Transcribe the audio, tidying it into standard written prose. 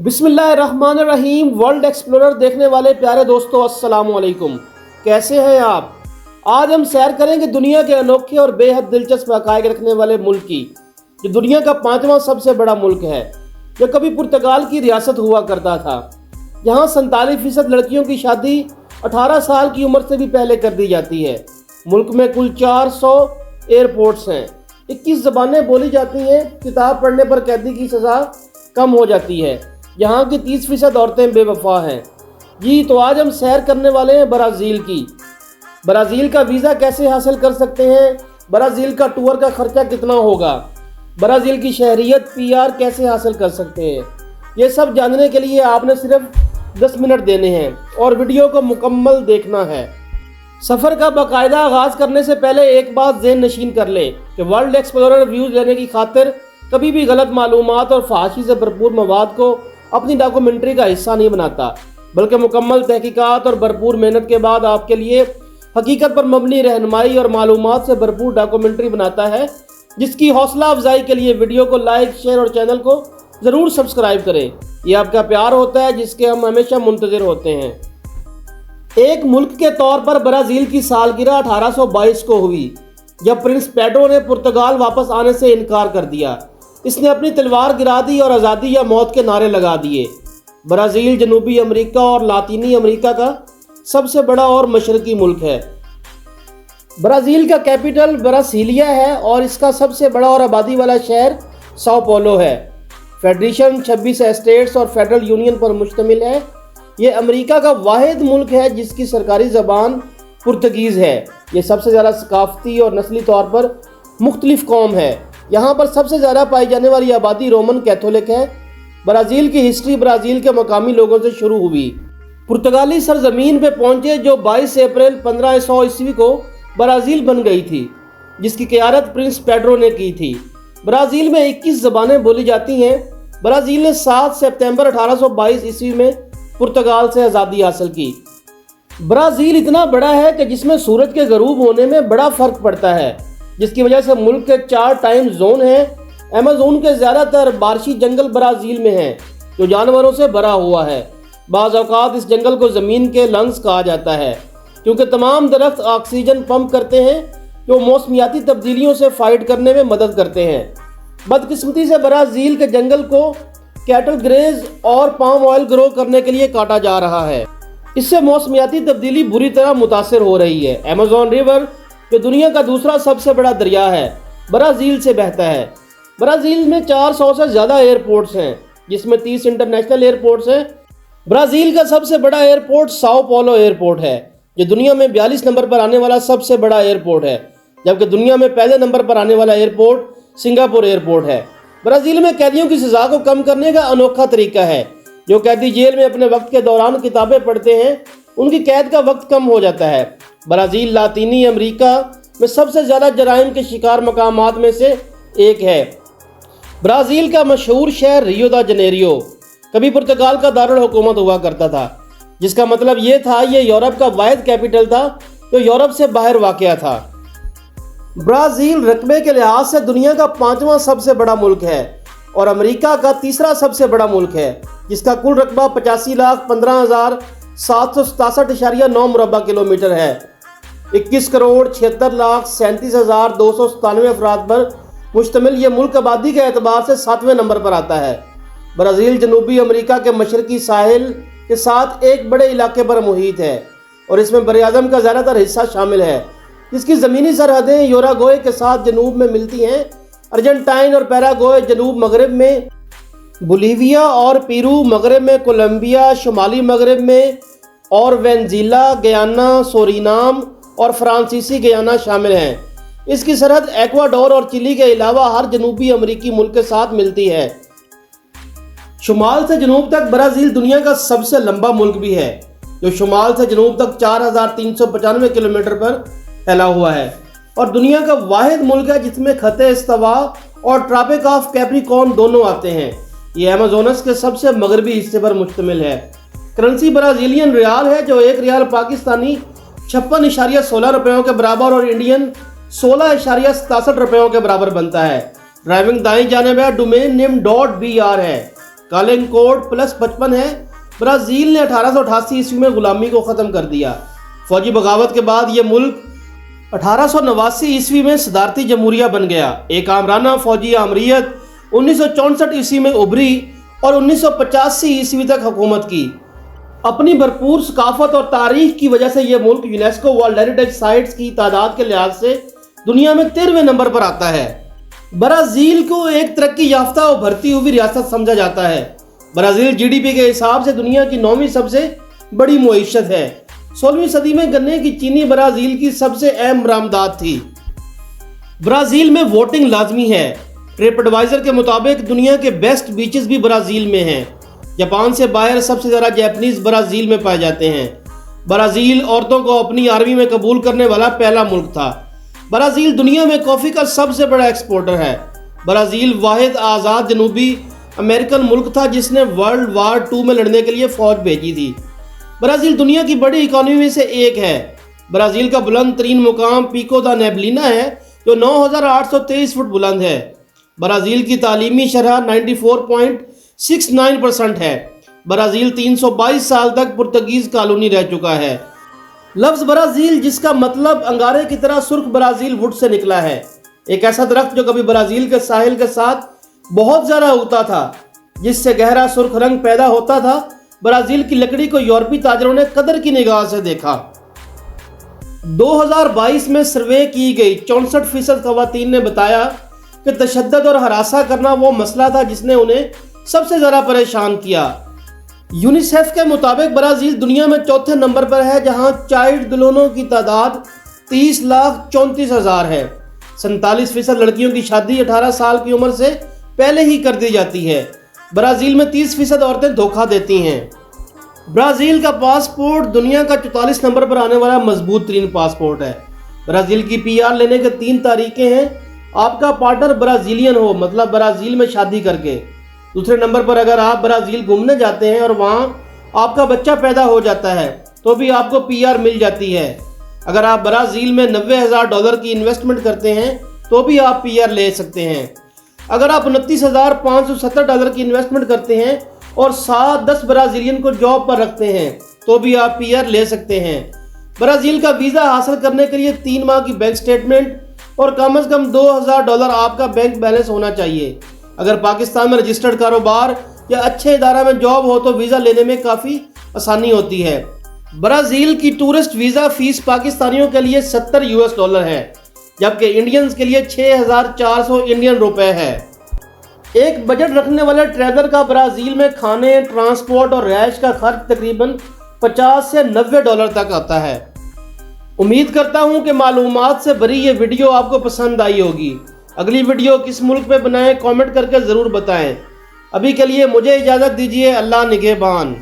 बिस्मिल्लाहिर्रहमानिर्रहीम। World explorer देखने वाले प्यारे दोस्तों, अस्सलाम वालेकुम। कैसे हैं आप? आज हम सैर करेंगे दुनिया के अनोखे और बेहद दिलचस्प हक़ाइक़ रखने वाले मुल्क की, जो दुनिया का 5वां सबसे बड़ा मुल्क है, जो कभी पुर्तगाल की रियासत हुआ करता था। यहाँ 47% लड़कियों की शादी 18 साल की उम्र से भी पहले कर दी जाती है। मुल्क में कुल 400 एयरपोर्ट्स हैं, 21 ज़बानें बोली जाती हैं। किताब पढ़ने पर कैदी की सज़ा कम हो जाती है। यहाँ की 30% औरतें बेवफा हैं। जी तो आज हम सैर करने वाले हैं ब्राज़ील की। ब्राज़ील का वीज़ा कैसे हासिल कर सकते हैं, ब्राज़ील का टूर का खर्चा कितना होगा, ब्राज़ील की शहरियत PR कैसे हासिल कर सकते हैं, ये सब जानने के लिए आपने सिर्फ 10 मिनट देने हैं और वीडियो को मुकम्मल देखना है। सफ़र का बाकायदा आगाज़ करने से पहले एक बात ज़हन नशीन कर ले कि वर्ल्ड एक्सप्लोरर व्यूज़ लेने की खातिर कभी भी गलत मालूमात और फहाशी से भरपूर मवाद को अपनी डॉक्यूमेंट्री का हिस्सा नहीं बनाता, बल्कि मुकम्मल तहकीकात और भरपूर मेहनत के बाद आपके लिए हकीकत पर मबनी रहनुमाई और मालूमात से भरपूर डॉक्यूमेंट्री बनाता है, जिसकी हौसला अफजाई के लिए वीडियो को लाइक, शेयर और चैनल को ज़रूर सब्सक्राइब करें। ये आपका प्यार होता है जिसके हम हमेशा मुंतज़िर होते हैं। एक मुल्क के तौर पर ब्राज़ील की सालगिरह 1822 को हुई, जब प्रिंस पेड्रो ने पुर्तगाल वापस आने से इनकार कर दिया। इसने अपनी तलवार गिरा दी और आज़ादी या मौत के नारे लगा दिए। ब्राज़ील जनूबी अमेरिका और लातीनी अमेरिका का सबसे बड़ा और मशरकी मुल्क है। ब्राज़ील का कैपिटल ब्रासिलिया है और इसका सबसे बड़ा और आबादी वाला शहर साओ paulo है। फेडरेशन 26 स्टेट्स और फेडरल यूनियन पर मुश्तमिल है। ये अमेरिका का वाहिद मुल्क है जिसकी सरकारी ज़बान पुर्तगीज़ है। ये सबसे ज़्यादा सकाफ़ती और नस्ली तौर पर मुख्तलिफ कौम है। यहाँ पर सबसे ज़्यादा पाई जाने वाली आबादी रोमन कैथोलिक है। ब्राज़ील की हिस्ट्री ब्राज़ील के मकामी लोगों से शुरू हुई। पुर्तगाली सरजमीन पे पहुँचे जो 22 अप्रैल 1500 ईस्वी को ब्राज़ील बन गई थी, जिसकी क़यादत प्रिंस पेड्रो ने की थी। ब्राज़ील में 21 ज़बानें बोली जाती हैं। ब्राज़ील ने 7 सितंबर 1822 ईस्वी में पुर्तगाल से आज़ादी हासिल की। ब्राज़ील इतना बड़ा है कि जिसमें सूरज के गरूब होने में बड़ा फ़र्क पड़ता है, जिसकी वजह से मुल्क के 4 टाइम जोन हैं। अमेज़न के ज़्यादातर बारिशी जंगल ब्राज़ील में हैं, जो जानवरों से भरा हुआ है। बाज़ औक़ात इस जंगल को ज़मीन के लंग्स कहा जाता है, क्योंकि तमाम दरख्त ऑक्सीजन पंप करते हैं, जो मौसमियाती तब्दीलियों से फ़ाइट करने में मदद करते हैं। बदकिस्मती से ब्राज़ील के जंगल को कैटल ग्रेज और पाम ऑयल ग्रो करने के लिए काटा जा रहा है। इससे मौसमियाती तब्दीली बुरी तरह मुतासर हो रही है। अमेज़न रिवर, जो दुनिया का दूसरा सबसे बड़ा दरिया है, ब्राज़ील से बहता है। ब्राज़ील में 400 से ज़्यादा एयरपोर्ट्स हैं, जिसमें 30 इंटरनेशनल एयरपोर्ट्स हैं। ब्राज़ील का सबसे बड़ा एयरपोर्ट साओ paulo एयरपोर्ट है, जो दुनिया में 42 नंबर पर आने वाला सबसे बड़ा एयरपोर्ट है, जबकि दुनिया में पहले नंबर पर आने वाला एयरपोर्ट सिंगापुर एयरपोर्ट है। ब्राज़ील में कैदियों की सज़ा को कम करने का अनोखा तरीका है। जो कैदी जेल में अपने वक्त के दौरान किताबें पढ़ते हैं, उनकी कैद का वक्त कम हो जाता है। ब्राज़ील लातीनी अमेरिका में सबसे ज़्यादा जराइम के शिकार मकामात में से एक है। ब्राज़ील का मशहूर शहर रियो दा जनेरियो कभी पुर्तगाल का दारुल हुकूमत हुआ करता था, जिसका मतलब ये था ये यूरोप का वाहिद कैपिटल था जो यूरोप से बाहर वाक़या था। ब्राज़ील रकबे के लिहाज से दुनिया का 5वां सबसे बड़ा मुल्क है और अमेरिका का तीसरा सबसे बड़ा मुल्क है, जिसका कुल रकबा 85,15,767.9 मुरबा किलोमीटर है। 21,76,37,297 अफराद पर मुश्तमिल ये मुल्क आबादी के एतबार से 7वें नंबर पर आता है। ब्राज़ील जनूबी अमेरिका के मशरकी साहिल के साथ एक बड़े इलाके पर मुहित है और इसमें बरआज़म का ज़्यादातर हिस्सा शामिल है, जिसकी ज़मीनी सरहदें यूराग्वे के साथ जनूब में मिलती हैं। अर्जेंटाइन और पैराग्वे जनूब मगरब में, बोलीविया और पेरू मगरब में, कोलंबिया शुमाली मगरब में और वेनेज़ुएला, गयाना, सूरीनाम और फ्रांसीसी गयाना शामिल हैं। इसकी सरहद एक्वाडोर और चिली के अलावा हर जनूबी अमेरिकी मुल्क के साथ मिलती है। शुमाल से जनूब तक ब्राज़ील दुनिया का सबसे लंबा मुल्क भी है, जो शुमाल से जनूब तक 4,395 किलोमीटर पर फैला हुआ है और दुनिया का वाहिद मुल्क है जिसमें खते इस्तवा और ट्रॉपिक ऑफ कैप्रिकॉर्न दोनों आते हैं। ये अमेज़ोनस के सबसे मगरबी हिस्से पर मुश्तमिल है। करेंसी ब्राज़ीलियन रियाल है, जो 1 रियाल पाकिस्तानी 56.16 रुपयों के बराबर और इंडियन 16.67 रुपयों के बराबर बनता है। ड्राइविंग दाईं जानिब है। डोमेन नेम .br है। कालिंगकोड प्लस 55 है। ब्राज़ील ने 1888 ईस्वी में गुलामी को ख़त्म कर दिया। फौजी बगावत के बाद ये मुल्क 1889 ईस्वी में सदारती जमहूरिया बन गया। एक आमराना फौजी आमरीत 1964 ईस्वी में उभरी और 1985 ईस्वी तक हुकूमत की। अपनी भरपूर सकाफत और तारीख की वजह से यह मुल्क यूनेस्को वर्ल्ड हेरिटेज साइट्स की तादाद के लिहाज से दुनिया में 13वें नंबर पर आता है। ब्राज़ील को एक तरक्की याफ्ता और भरती हुई रियासत समझा जाता है। ब्राज़ील जीडीपी के हिसाब से दुनिया की 9वीं सबसे बड़ी मुईशत है। 16वीं सदी में गन्ने की चीनी ब्राज़ील की सबसे अहम बरामदात थी। ब्राज़ील में वोटिंग लाजमी है। ट्रिप एडवाइजर के मुताबिक दुनिया के बेस्ट बीचेस भी ब्राज़ील में हैं। जापान से बाहर सबसे ज़्यादा जापानीज ब्राज़ील में पाए जाते हैं। ब्राज़ील औरतों को अपनी आर्मी में कबूल करने वाला पहला मुल्क था। ब्राज़ील दुनिया में कॉफ़ी का सबसे बड़ा एक्सपोर्टर है। ब्राज़ील वाहिद आज़ाद जनूबी अमेरिकन मुल्क था जिसने वर्ल्ड वार 2 में लड़ने के लिए फ़ौज भेजी थी। ब्राज़ील दुनिया की बड़ी इकॉनमी में से एक है। ब्राज़ील का बुलंद तरीन मुकाम पिको दा नेबलिना है जो 9823 फुट बुलंद है। ब्राज़ील की तालीमी शरह 94.69% है। ब्राज़ील 322 साल तक पुर्तगीज़ कॉलोनी रह चुका है। लफ्ज़ ब्राज़ील जिसका मतलब अंगारे की तरह सुर्ख ब्राज़ील वुड से निकला है। एक ऐसा दरख्त जो कभी ब्राज़ील के साहिल के साथ बहुत ज़्यादा उगता था जिससे गहरा सुर्ख रंग पैदा होता था। ब्राज़ील की लकड़ी को यूरोपी ताजरों ने कदर की निगाह से देखा। 2022 में सर्वे की गई 64% खवातीन ने बताया कि तशद्दुद और हरासा करना वो मसला था जिसने उन्हें सबसे ज़्यादा परेशान किया। यूनिसेफ के मुताबिक ब्राज़ील दुनिया में चौथे नंबर पर है जहां चाइल्ड दुल्हनों की तादाद 30,34,000 है। 47% लड़कियों की शादी 18 साल की उम्र से पहले ही कर दी जाती है। ब्राज़ील में 30% औरतें धोखा देती हैं। ब्राज़ील का पासपोर्ट दुनिया का 44 नंबर पर आने वाला मजबूत तरीन पासपोर्ट है। ब्राज़ील की PR लेने के 3 तरीके हैं। आपका पार्टनर ब्राज़ीलियन हो, मतलब ब्राज़ील में शादी करके। दूसरे नंबर पर अगर आप ब्राज़ील घूमने जाते हैं और वहाँ आपका बच्चा पैदा हो जाता है तो भी आपको PR मिल जाती है। अगर आप ब्राज़ील में $90,000 की इन्वेस्टमेंट करते हैं तो भी आप PR ले सकते हैं। अगर आप $29,570 की इन्वेस्टमेंट करते हैं और 7-10 ब्राज़ीलियन को जॉब पर रखते हैं तो भी आप PR ले सकते हैं। ब्राज़ील का वीज़ा हासिल करने के लिए 3 माह की बैंक स्टेटमेंट और कम से कम $2,000 आपका बैंक बैलेंस होना चाहिए। अगर पाकिस्तान में रजिस्टर्ड कारोबार या अच्छे इदारा में जॉब हो तो वीज़ा लेने में काफ़ी आसानी होती है। ब्राज़ील की टूरिस्ट वीज़ा फीस पाकिस्तानियों के लिए $70 है जबकि इंडियंस के लिए 6,400 इंडियन रुपए है। एक बजट रखने वाले ट्रैवलर का ब्राज़ील में खाने, ट्रांसपोर्ट और रिहाइश का खर्च तकरीबन $50 से $90 तक आता है। उम्मीद करता हूं कि मालूमात से भरी ये वीडियो आपको पसंद आई होगी। अगली वीडियो किस मुल्क पे बनाएं कमेंट करके ज़रूर बताएं। अभी के लिए मुझे इजाज़त दीजिए। अल्लाह निगहबान।